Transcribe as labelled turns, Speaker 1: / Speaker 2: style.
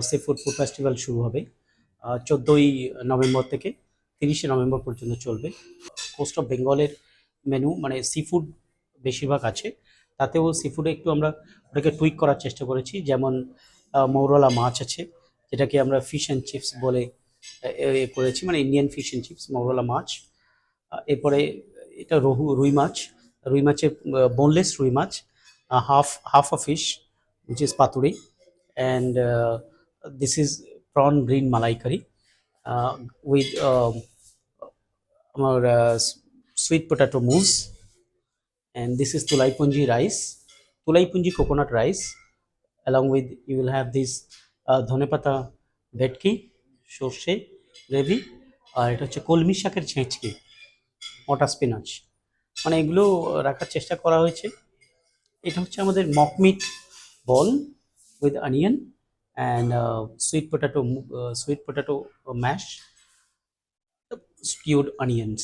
Speaker 1: Sea food food festival শুরু হবে 14ই November থেকে 30শে নভেম্বর পর্যন্ত চলবে। কোস্ট অফ বেঙ্গলের মেনু মানে সি ফুড বেশিরভাগ আছে, তাতেও সি ফুডে একটু আমরা ওটাকে টুইক করার চেষ্টা করেছি। যেমন মৌরলা মাছ আছে, যেটাকে আমরা ফিশ অ্যান্ড চিপস বলে করেছি, মানে ইন্ডিয়ান ফিশ অ্যান্ড চিপস মৌরলা মাছ। এরপরে এটা রুই মাছ, রুই মাছের বোনলেস রুই মাছ, half a fish which is paturi, and this is prawn green malai curry with our sweet potato mousse, and this is tulai punji coconut rice. Along with you will have this ধনে পাতা ভেটকি সর্ষে gravy, আর এটা হচ্ছে কলমি শাকের ছেঁচকি, মটা spinach, মানে এগুলো রাখার চেষ্টা করা হয়েছে। এটা হচ্ছে আমাদের mock meet ball with onion and sweet potato mash, stewed onions.